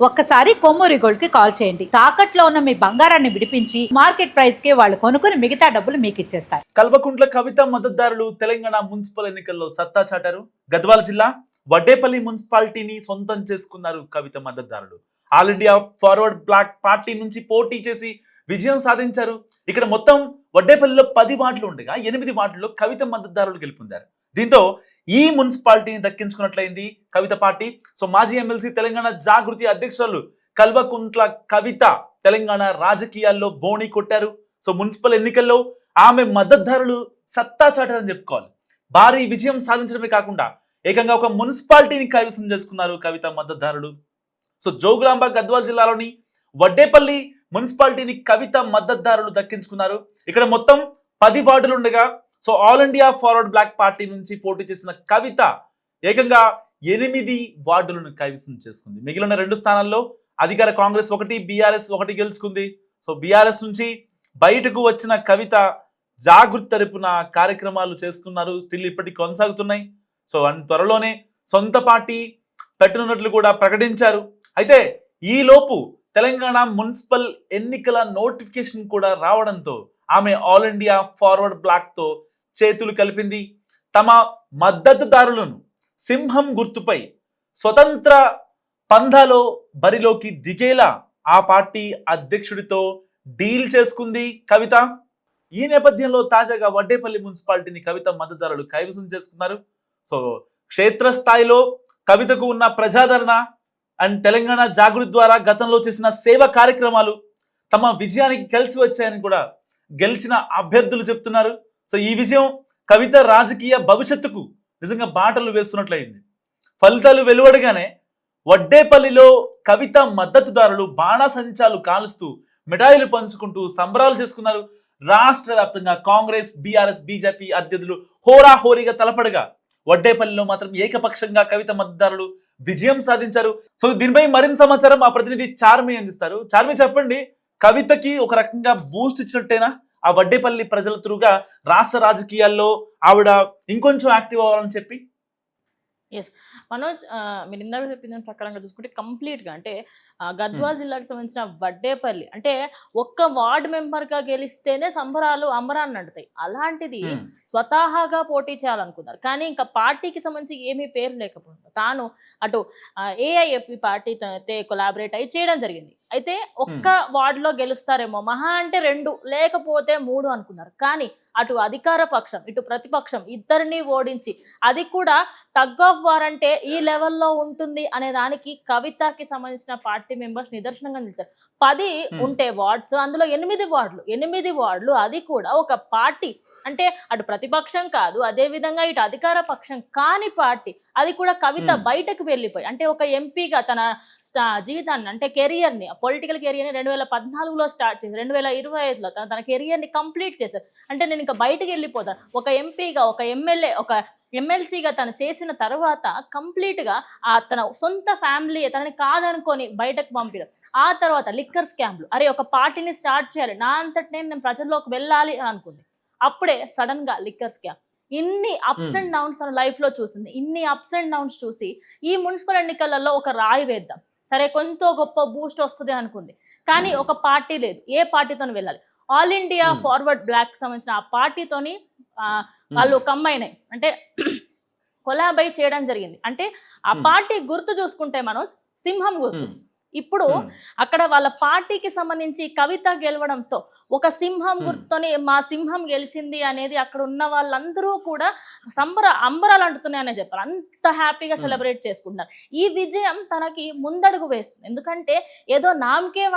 ఒక్కసారి కొమ్మూరి గోల్డ్ కి కాల్ చేయండి. తాకట్లో ఉన్న మీ బంగారాన్ని విడిపించి మార్కెట్ ప్రైస్ కి వాళ్ళు కొనుక్కుని మిగతా డబ్బులు మీకు ఇచ్చేస్తారు. కల్వకుంట్ల కవిత మద్దతుదారులు తెలంగాణ మున్సిపల్ ఎన్నికల్లో సత్తా చాటారు. గద్వాల జిల్లా వడ్డేపల్లి మున్సిపాలిటీని సొంతం చేసుకున్నారు కవిత మద్దతుదారులు. All India Forward Bloc party నుంచి పోటీ చేసి విజయం సాధించారు. ఇక్కడ మొత్తం వడ్డేపల్లిలో 10 వార్డులు ఉండగా 8 వార్డుల్లో కవిత మద్దతుదారులు గెలుపొందారు. దీంతో ఈ మున్సిపాలిటీని దక్కించుకున్నట్లయింది కవిత పార్టీ. సో మాజీ ఎమ్మెల్సీ తెలంగాణ జాగృతి అధ్యక్షురాలు కల్వకుంట్ల కవిత తెలంగాణ రాజకీయాల్లో బోణి కొట్టారు. సో మున్సిపల్ ఎన్నికల్లో ఆమె మద్దతుదారులు సత్తా చాటారని చెప్పుకోవాలి. భారీ విజయం సాధించడమే కాకుండా ఏకంగా ఒక మున్సిపాలిటీని కైవసం చేసుకున్నారు కవిత మద్దతుదారులు. సో జోగులాంబ గద్వాల జిల్లాలోని వడ్డేపల్లి మున్సిపాలిటీని కవిత మద్దతుదారులు దక్కించుకున్నారు. ఇక్కడ మొత్తం 10 వార్డులు ఉండగా so All India Forward Bloc party నుంచి పోటీ చేసిన కవిత ఏకంగా 8 వార్డులను కైవసం చేసుకుంది. మిగిలిన 2 స్థానాల్లో అధికార కాంగ్రెస్ 1, బీఆర్ఎస్ 1 గెలుచుకుంది. సో బీఆర్ఎస్ నుంచి బయటకు వచ్చిన కవిత జాగృతి తరపున కార్యక్రమాలు చేస్తున్నారు. స్టిల్ ఇప్పటికి కొనసాగుతున్నాయి. సో త్వరలోనే సొంత పార్టీ పెట్టనున్నట్లు కూడా ప్రకటించారు. అయితే ఈ లోపు తెలంగాణ మున్సిపల్ ఎన్నికల నోటిఫికేషన్ కూడా రావడంతో ఆమె ఆల్ ఇండియా ఫార్వర్డ్ బ్లాక్ తో చేతులు కలిపింది. తమ మద్దతుదారులను సింహం గుర్తుపై స్వతంత్ర పంధాలో బరిలోకి దిగేలా ఆ పార్టీ అధ్యక్షుడితో డీల్ చేసుకుంది కవిత. ఈ నేపథ్యంలో తాజాగా వడ్డేపల్లి మున్సిపాలిటీని కవిత మద్దతుదారులు కైవసం చేసుకున్నారు. సో క్షేత్రస్థాయిలో కవితకు ఉన్న ప్రజాదరణ అండ్ తెలంగాణ జాగృతి ద్వారా గతంలో చేసిన సేవా కార్యక్రమాలు తమ విజయానికి కలిసి వచ్చాయని కూడా గెలిచిన అభ్యర్థులు చెప్తున్నారు. సో ఈ విజయం కవిత రాజకీయ భవిష్యత్తుకు నిజంగా బాటలు వేస్తున్నట్లయింది. ఫలితాలు వెలువడగానే వడ్డేపల్లిలో కవిత మద్దతుదారులు బాణాసంచాలు కాలుస్తూ మిఠాయిలు పంచుకుంటూ సంబరాలు చేసుకున్నారు. రాష్ట్ర వ్యాప్తంగా కాంగ్రెస్, బీఆర్ఎస్, బీజేపీ అభ్యర్థులు హోరాహోరీగా తలపడగా వడ్డేపల్లిలో మాత్రం ఏకపక్షంగా కవిత మద్దతుదారులు విజయం సాధించారు. సో దీనిపై మరింత సమాచారం మా ప్రతినిధి చార్మి అందిస్తారు. చార్మి, చెప్పండి, కవితకి ఒక రకంగా బూస్ట్ ఇచ్చినట్టేనా ఆ వడ్డేపల్లి ప్రజల త్రూగా రాష్ట్ర రాజకీయాల్లో ఆవిడ ఇంకొంచెం యాక్టివ్ అవ్వాలని చెప్పి? ఎస్ మనోజ్, మీరు ఇందాక చెప్పిన దాని ప్రకారంగా చూసుకుంటే కంప్లీట్గా అంటే గద్వాల జిల్లాకు సంబంధించిన వడ్డేపల్లి అంటే ఒక్క వార్డు మెంబర్గా గెలిస్తేనే సంబరాలు అంబరాన్ని నడుతాయి. అలాంటిది స్వతహాగా పోటీ చేయాలనుకున్నారు. కానీ ఇంకా పార్టీకి సంబంధించి ఏమీ పేరు లేకపోతుంది. తాను అటు ఏఐఎఫ్పి పార్టీతో అయితే కొలాబరేట్ అయి చేయడం జరిగింది. అయితే ఒక్క వార్డులో గెలుస్తారేమో, మహా అంటే 2 లేకపోతే 3 అనుకున్నారు. కానీ అటు అధికార పక్షం ఇటు ప్రతిపక్షం ఇద్దరిని ఓడించి, అది కూడా టగ్ ఆఫ్ వార్ అంటే ఈ లెవెల్లో ఉంటుంది అనే దానికి కవితకి సంబంధించిన పార్టీ మెంబర్స్ నిదర్శనంగా నిలిచారు. 10 ఉంటే వార్డ్స్, అందులో 8 వార్డులు అది కూడా ఒక పార్టీ అంటే అటు ప్రతిపక్షం కాదు, అదే విధంగా ఇటు అధికార పక్షం కాని పార్టీ, అది కూడా కవిత బయటకు వెళ్ళిపోయి అంటే ఒక ఎంపీగా తన జీవితాన్ని అంటే కెరియర్ని, పొలిటికల్ కెరియర్ని 2014లో స్టార్ట్ చేసి 2025లో తన కెరియర్ని కంప్లీట్ చేశారు. అంటే నేను ఇంకా బయటకు వెళ్ళిపోతాను, ఒక ఎంపీగా, ఒక ఎమ్మెల్యే, ఒక ఎమ్మెల్సీగా తను చేసిన తర్వాత కంప్లీట్గా తన సొంత ఫ్యామిలీ తనని కాదనుకొని బయటకు పంపించడం. ఆ తర్వాత లిక్కర్ స్కామ్లు, అరే ఒక పార్టీని స్టార్ట్ చేయాలి, నా అంతటి నేను ప్రజల్లోకి వెళ్ళాలి అని అనుకుంది. అప్పుడే సడన్ గా లిక్కర్ స్కామ్, ఇన్ని అప్స్ అండ్ డౌన్స్ తన లైఫ్ లో చూసింది. ఇన్ని అప్స్ అండ్ డౌన్స్ చూసి ఈ మున్సిపల్ ఎన్నికలలో ఒక రాయి వేద్దాం, సరే కొంత గొప్ప బూస్ట్ వస్తుంది అనుకుంది. కానీ ఒక పార్టీ లేదు, ఏ పార్టీతో వెళ్ళాలి? ఆల్ ఇండియా ఫార్వర్డ్ బ్లాక్ సంబంధించిన ఆ పార్టీతోని వాళ్ళు కంబైన్ అయ్యి అంటే కొలాబై చేయడం జరిగింది. అంటే ఆ పార్టీ గుర్తు చూసుకుంటే మనోజ్, సింహం గుర్తు. ఇప్పుడు అక్కడ వాళ్ళ పార్టీకి సంబంధించి కవిత గెలవడంతో ఒక సింహం గుర్తుతోని మా సింహం గెలిచింది అనేది అక్కడ ఉన్న వాళ్ళందరూ కూడా అంబరాలు అంటున్నాయనే చెప్పాలి. అంత హ్యాపీగా సెలబ్రేట్ చేసుకుంటున్నారు. ఈ విజయం తనకి ముందడుగు వేస్తుంది. ఎందుకంటే ఏదో నామకే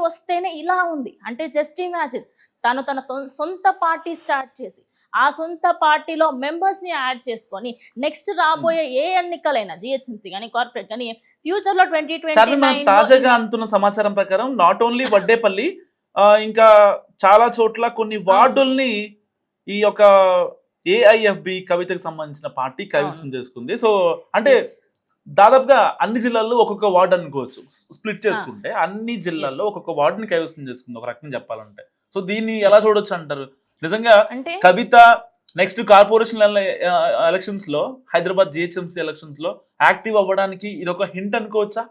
వస్తేనే ఇలా ఉంది అంటే జస్ట్ ఇమాజిన్, తన సొంత పార్టీ స్టార్ట్ చేసి ఆ సొంత పార్టీలో మెంబర్స్ ని యాడ్ చేసుకొని నెక్స్ట్ రాబోయే ఏ ఎన్నికలైనా జిహెచ్ఎంసీ కానీ కార్పొరేట్ కానీ ఫ్యూచర్ లో 2029 తాజాగా అందుతున్న సమాచారం ప్రకారం నాట్ ఓన్లీ వడ్డేపల్లి, ఇంకా చాలా చోట్ల కొన్ని వార్డుల్ని ఈ యొక్క ఏఐఎఫ్బి కవితకు సంబంధించిన పార్టీ కైవసం చేసుకుంది. సో అంటే దాదాపుగా అన్ని జిల్లాల్లో ఒక్కొక్క వార్డు అనుకోవచ్చు, స్ప్లిట్ చేసుకుంటే అన్ని జిల్లాల్లో ఒక్కొక్క వార్డుని కైవసం చేసుకుంది ఒక రకంగా చెప్పాలంటే. సో దీన్ని ఎలా చూడొచ్చు అంటారు? నిజంగా కవిత నెక్స్ట్ కార్పొరేషన్ ఎలక్షన్స్ లో, హైదరాబాద్ జిహెచ్ఎంసీ ఎలక్షన్స్ లో యాక్టివ్ అవ్వడానికి ఇది ఒక హింట్ అనుకోవచ్చా?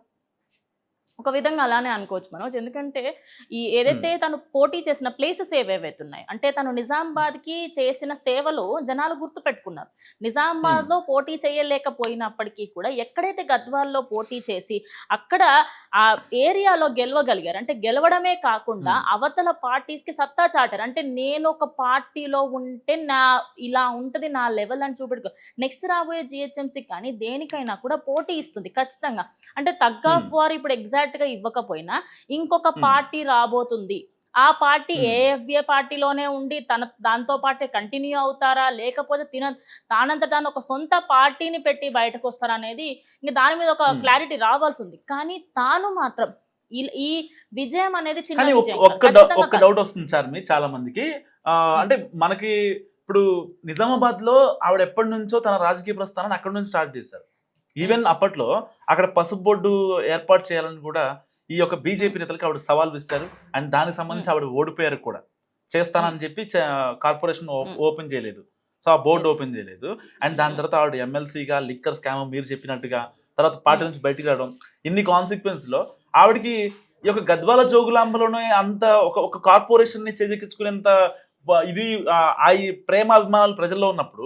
ఒక విధంగా అలానే అనుకోవచ్చు మనోజ్. ఎందుకంటే ఏదైతే తను పోటీ చేసిన ప్లేసెస్ ఏవేవైతే ఉన్నాయో, అంటే తను నిజామాబాద్కి చేసిన సేవలు జనాలు గుర్తుపెట్టుకున్నారు. నిజామాబాద్లో పోటీ చేయలేకపోయినప్పటికీ కూడా ఎక్కడైతే గద్వాల్లో పోటీ చేసి అక్కడ ఆ ఏరియాలో గెలవగలిగారు, అంటే గెలవడమే కాకుండా అవతల పార్టీస్కి సత్తా చాటారు. అంటే నేను ఒక పార్టీలో ఉంటే నా ఇలా ఉంటుంది నా లెవెల్ అని చూపెట్టుకో. నెక్స్ట్ రాబోయే జిహెచ్ఎంసీ కానీ దేనికైనా కూడా పోటీ ఇస్తుంది ఖచ్చితంగా. అంటే తగ్ ఆఫ్ వార్ ఇప్పుడు ఎగ్జాక్ట్ గా ఇవ్వకపోయినా ఇంకొక పార్టీ రాబోతుంది. ఆ పార్టీ ఏఎఫ్ఏ పార్టీలోనే ఉండి దాంతో పాటే కంటిన్యూ అవుతారా, లేకపోతే తానంత తాను ఒక సొంత పార్టీని పెట్టి బయటకు వస్తారా అనేది ఇంకా దాని మీద ఒక క్లారిటీ రావాల్సి ఉంది. కానీ తాను మాత్రం ఈ విజయం అనేది చిన్న విజయం ఒక్క డౌట్ వస్తుంది సార్ మీ చాలా మందికి. అంటే మనకి ఇప్పుడు నిజామాబాద్ లో ఆవిడ ఎప్పటి నుంచో తన రాజకీయ ప్రస్థానాన్ని అక్కడ నుంచి స్టార్ట్ చేశారు. ఈవెన్ అప్పట్లో అక్కడ పసుపు బోర్డు ఏర్పాటు చేయాలని కూడా ఈ యొక్క బీజేపీ నేతలకు ఆవిడ సవాల్ విస్తారు. అండ్ దానికి సంబంధించి ఆవిడ ఓడిపోయారు కూడా. చేస్తానని చెప్పి కార్పొరేషన్ ఓపెన్ చేయలేదు, సో ఆ బోర్డు ఓపెన్ చేయలేదు. అండ్ దాని తర్వాత ఆవిడ ఎమ్మెల్సీగా లిక్కర్ స్కామ్ మీరు చెప్పినట్టుగా తర్వాత పార్టీ నుంచి బయటికి రావడం, ఇన్ని కాన్సిక్వెన్స్ లో ఆవిడకి ఈ యొక్క గద్వాల జోగులాంబలోనే అంత ఒక కార్పొరేషన్ ని చేజెక్కించుకునేంత ఇది ఆ ప్రేమ అభిమానాలు ప్రజల్లో ఉన్నప్పుడు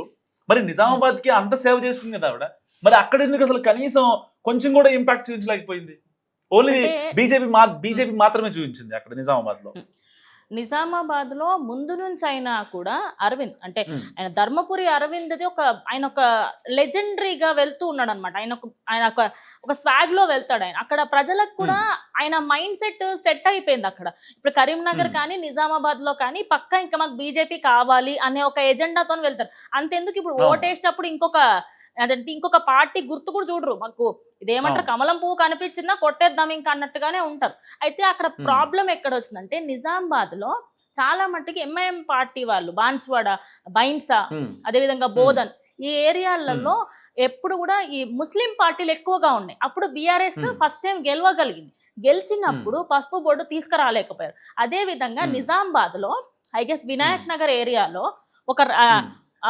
మరి నిజామాబాద్ కి అంత సేవ చేస్తుంది కదా ఆవిడ. మరి అక్కడ ఎందుకు అసలు కనీసం కొంచెం కూడా ఇంపాక్ట్ చూపించలేకపోయింది? ఓన్లీ బీజేపీ మాత్రమే చూపించింది అక్కడ నిజామాబాద్ లో. నిజామాబాద్ లో ముందు నుంచి అయినా కూడా అరవింద్ అంటే ఆయన ధర్మపురి అరవింద్ ఆయన ఒక లెజెండరీగా వెళ్తూ ఉన్నాడు అనమాట. ఆయన ఒక స్వాగ్ లో వెళ్తాడు. ఆయన అక్కడ ప్రజలకు కూడా ఆయన మైండ్ సెట్ అయిపోయింది అక్కడ. ఇప్పుడు కరీంనగర్ కానీ నిజామాబాద్ లో కానీ పక్కా ఇంకా మాకు బీజేపీ కావాలి అనే ఒక ఎజెండాతో వెళ్తారు. అంతెందుకు ఇప్పుడు ఓటేసేటప్పుడు ఇంకొక పార్టీ గుర్తు కూడా చూడరు. మాకు ఇదేమంటారు కమలం పువ్వు కనిపించినా కొట్టేద్దాం ఇంకా అన్నట్టుగానే ఉంటారు. అయితే అక్కడ ప్రాబ్లం ఎక్కడ వస్తుందంటే నిజామాబాద్ లో చాలా మట్టుకి ఎంఐఎం పార్టీ వాళ్ళు బాన్స్వాడ, బైన్సా, అదేవిధంగా బోధన్ ఈ ఏరియాలలో ఎప్పుడు కూడా ఈ ముస్లిం పార్టీలు ఎక్కువగా ఉన్నాయి. అప్పుడు బీఆర్ఎస్ ఫస్ట్ టైం గెలవగలిగింది. గెలిచినప్పుడు పసుపు బోర్డు తీసుకురాలేకపోయారు. అదే విధంగా నిజామాబాద్ లో ఐ గెస్ వినాయక్ నగర్ ఏరియాలో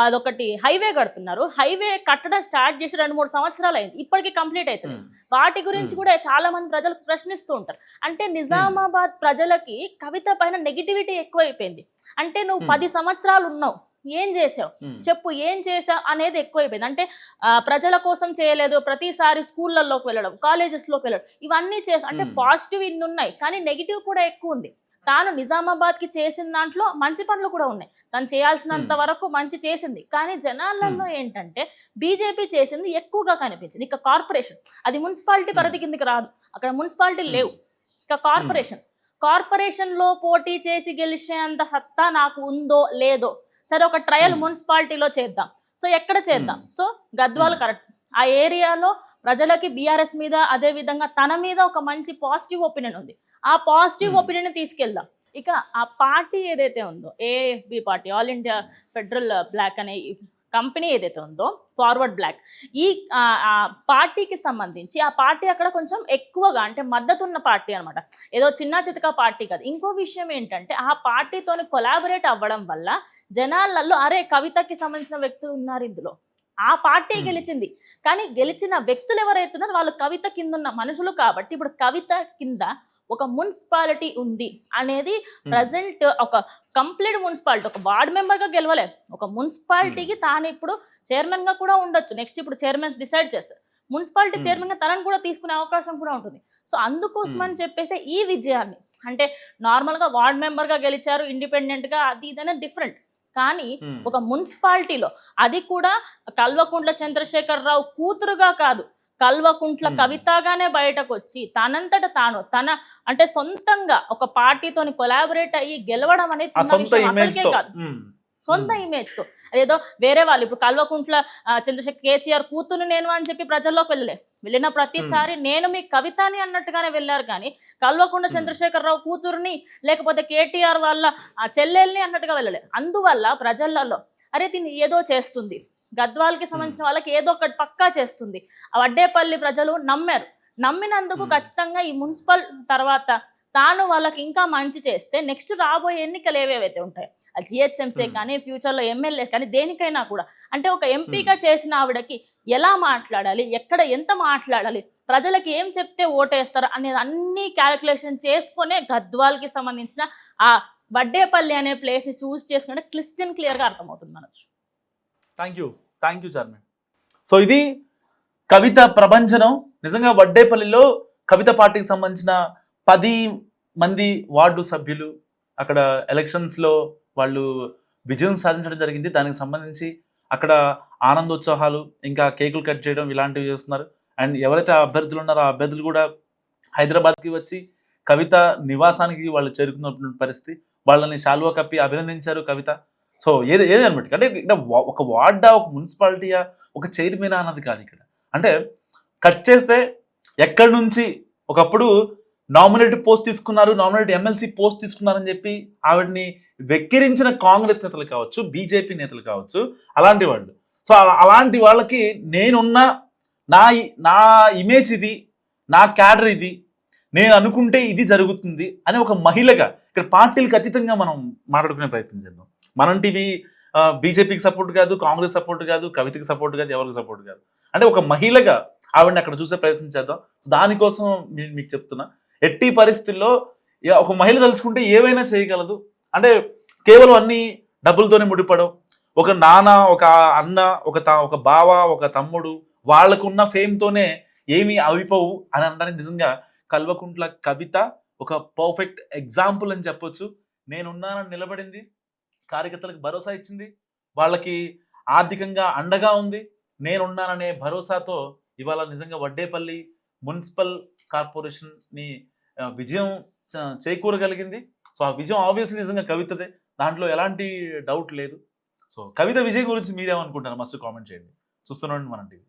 అదొకటి హైవే కడుతున్నారు. హైవే కట్టడం స్టార్ట్ చేసి 2-3 సంవత్సరాలు అయింది, ఇప్పటికీ కంప్లీట్ అవుతుంది. వాటి గురించి కూడా చాలా మంది ప్రజలు ప్రశ్నిస్తూ ఉంటారు. అంటే నిజామాబాద్ ప్రజలకి కవిత పైన నెగిటివిటీ ఎక్కువైపోయింది. అంటే నువ్వు 10 సంవత్సరాలు ఉన్నావు, ఏం చేసావు చెప్పు, ఏం చేసావు అనేది ఎక్కువైపోయింది. అంటే ప్రజల కోసం చేయలేదు, ప్రతిసారి స్కూళ్ళల్లోకి వెళ్ళడం, కాలేజెస్లోకి వెళ్ళడం, ఇవన్నీ అంటే పాజిటివ్ ఇన్ని ఉన్నాయి కానీ నెగిటివ్ కూడా ఎక్కువ ఉంది. తాను నిజామాబాద్కి చేసిన దాంట్లో మంచి పనులు కూడా ఉన్నాయి. తను చేయాల్సినంత వరకు మంచి చేసింది. కానీ జనాలలో ఏంటంటే బీజేపీ చేసింది ఎక్కువగా కనిపించింది. ఇక కార్పొరేషన్ అది మున్సిపాలిటీ పరిధి కిందకి రాదు, అక్కడ మున్సిపాలిటీ లేవు. ఇక కార్పొరేషన్లో పోటీ చేసి గెలిచేంత సత్తా నాకు ఉందో లేదో, సరే ఒక ట్రయల్ మున్సిపాలిటీలో చేద్దాం. సో ఎక్కడ చేద్దాం? So Gadwal correct. ఆ ఏరియాలో ప్రజలకి బీఆర్ఎస్ మీద అదే విధంగా తన మీద ఒక మంచి పాజిటివ్ ఒపీనియన్ ఉంది. ఆ పాజిటివ్ ఒపీనియన్ తీసుకెళ్దాం. ఇక ఆ పార్టీ ఏదైతే ఉందో AFB party, All India Federal Bloc అనే కంపెనీ ఏదైతే ఉందో ఫార్వర్డ్ బ్లాక్, ఈ పార్టీకి సంబంధించి ఆ పార్టీ అక్కడ కొంచెం ఎక్కువగా అంటే మద్దతు ఉన్న పార్టీ అనమాట. ఏదో చిన్న చితక పార్టీ కాదు. ఇంకో విషయం ఏంటంటే ఆ పార్టీతోని కొలాబరేట్ అవ్వడం వల్ల జనాలలో అరే కవితకి సంబంధించిన వ్యక్తులు ఉన్నారు ఇందులో, ఆ పార్టీ గెలిచింది. కానీ గెలిచిన వ్యక్తులు ఎవరైతున్నారో వాళ్ళు కవిత కింద ఉన్న మనుషులు. కాబట్టి ఇప్పుడు కవిత కింద ఒక మున్సిపాలిటీ ఉంది అనేది ప్రజెంట్ ఒక కంప్లీట్ మున్సిపాలిటీ, ఒక వార్డ్ మెంబర్గా గెలవలేదు, ఒక మున్సిపాలిటీకి తాను ఇప్పుడు చైర్మన్గా కూడా ఉండొచ్చు. నెక్స్ట్ ఇప్పుడు చైర్మన్స్ డిసైడ్ చేస్తారు. మున్సిపాలిటీ చైర్మన్గా తనను కూడా తీసుకునే అవకాశం కూడా ఉంటుంది. సో అందుకోసం అని చెప్పేసి ఈ విజయాన్ని అంటే నార్మల్గా వార్డ్ మెంబర్గా గెలిచారు ఇండిపెండెంట్గా, అది ఇదనే డిఫరెంట్. కానీ ఒక మున్సిపాలిటీలో అది కూడా కల్వకుంట్ల చంద్రశేఖరరావు కూతురుగా కాదు, కల్వకుంట్ల కవితగానే బయటకు వచ్చి తనంతట తాను తన అంటే సొంతంగా ఒక పార్టీతోని కొలాబరేట్ అయ్యి గెలవడం అనేది చిన్న విషయం అసలుకే కాదు. సొంత ఇమేజ్ తో, అదేదో వేరే వాళ్ళు ఇప్పుడు కల్వకుంట్ల చంద్రశేఖర్ కేసీఆర్ కూతురు నేను అని చెప్పి ప్రజల్లోకి వెళ్ళిన ప్రతిసారి నేను మీ కవితని అన్నట్టుగానే వెళ్ళారు. కానీ కల్వకుంట్ల చంద్రశేఖరరావు కూతురుని లేకపోతే కేటీఆర్ వాళ్ళ చెల్లెల్ని అన్నట్టుగా వెళ్ళలేదు. అందువల్ల ప్రజలలో అరే దీన్ని ఏదో చేస్తుంది, గద్వాల్కి సంబంధించిన వాళ్ళకి ఏదో ఒకటి పక్కా చేస్తుంది. వడ్డేపల్లి ప్రజలు నమ్మారు. నమ్మినందుకు ఖచ్చితంగా ఈ మున్సిపల్ తర్వాత తాను వాళ్ళకి ఇంకా మంచి చేస్తే నెక్స్ట్ రాబోయే ఎన్నికలు ఏవేవైతే ఉంటాయి, అది జిహెచ్ఎంసీ కానీ ఫ్యూచర్లో ఎమ్మెల్యేస్ కానీ దేనికైనా కూడా అంటే ఒక ఎంపీగా చేసిన ఆవిడకి ఎలా మాట్లాడాలి, ఎక్కడ ఎంత మాట్లాడాలి, ప్రజలకు ఏం చెప్తే ఓటేస్తారు అనేది అన్ని క్యాలిక్యులేషన్ చేసుకునే గద్వాల్కి సంబంధించిన ఆ వడ్డేపల్లి అనే ప్లేస్ని చూస్ చేసుకుంటే క్లియర్గా అర్థమవుతుంది మనకు. Thank you chairman. సో ఇది కవిత ప్రభంజనం. నిజంగా వడ్డేపల్లిలో కవిత పార్టీకి సంబంధించిన 10 మంది వార్డు సభ్యులు అక్కడ ఎలక్షన్స్లో వాళ్ళు విజయం సాధించడం జరిగింది. దానికి సంబంధించి అక్కడ ఆనందోత్సాహాలు, ఇంకా కేకులు కట్ చేయడం ఇలాంటివి చేస్తున్నారు. అండ్ ఎవరైతే అభ్యర్థులు ఉన్నారో ఆ అభ్యర్థులు కూడా హైదరాబాద్కి వచ్చి కవిత నివాసానికి వాళ్ళు చేరుకున్న పరిస్థితి. వాళ్ళని శాలువా కప్పి అభినందించారు కవిత. సో ఏది అనమాట అంటే ఇక్కడ ఒక వార్డా, ఒక మున్సిపాలిటీయా, ఒక చైర్మన్ అన్నది కాదు ఇక్కడ. అంటే కట్ చేస్తే ఎక్కడి నుంచి ఒకప్పుడు నామినేట్ పోస్ట్ తీసుకున్నారు, నామినేట్ ఎమ్మెల్సీ పోస్ట్ తీసుకున్నారని చెప్పి ఆవిడని వెక్కిరించిన కాంగ్రెస్ నేతలు కావచ్చు, బీజేపీ నేతలు కావచ్చు, అలాంటి వాళ్ళు. సో అలాంటి వాళ్ళకి నేనున్న నా ఇమేజ్ ఇది, నా క్యాడర్ ఇది, నేను అనుకుంటే ఇది జరుగుతుంది అని ఒక మహిళగా ఇక్కడ పార్టీలకు అతీతంగా మనం మాట్లాడుకునే ప్రయత్నం చేద్దాం. మనం టీవీ బీజేపీకి సపోర్ట్ కాదు, కాంగ్రెస్ సపోర్ట్ కాదు, కవితకి సపోర్ట్ కాదు, ఎవరికి సపోర్ట్ కాదు. అంటే ఒక మహిళగా ఆవిడని అక్కడ చూసే ప్రయత్నం చేద్దాం. దానికోసం నేను మీకు చెప్తున్నా, ఎట్టి పరిస్థితుల్లో ఒక మహిళ తలుచుకుంటే ఏవైనా చేయగలదు. అంటే కేవలం అన్ని డబ్బులతోనే ముడిపడవు. ఒక నాన్న, ఒక అన్న, ఒక బావ, ఒక తమ్ముడు, వాళ్ళకున్న ఫేమ్తోనే ఏమీ అవిపోవు అని అనడానికి నిజంగా కల్వకుంట్ల కవిత ఒక పర్ఫెక్ట్ ఎగ్జాంపుల్ అని చెప్పొచ్చు. నేనున్నానని నిలబడింది, కార్యకర్తలకు భరోసా ఇచ్చింది, వాళ్ళకి ఆర్థికంగా అండగా ఉంది. నేనున్నాననే భరోసాతో ఇవాళ నిజంగా వడ్డేపల్లి మున్సిపల్ కార్పొరేషన్ని విజయం చేకూరగలిగింది. సో ఆ విజయం ఆబ్వియస్లీ నిజంగా కవితదే, దాంట్లో ఎలాంటి డౌట్ లేదు. సో కవిత విజయం గురించి మీరేమనుకుంటారు మస్తు కామెంట్ చేయండి. చూస్తున్నాండి మనం టీవీ.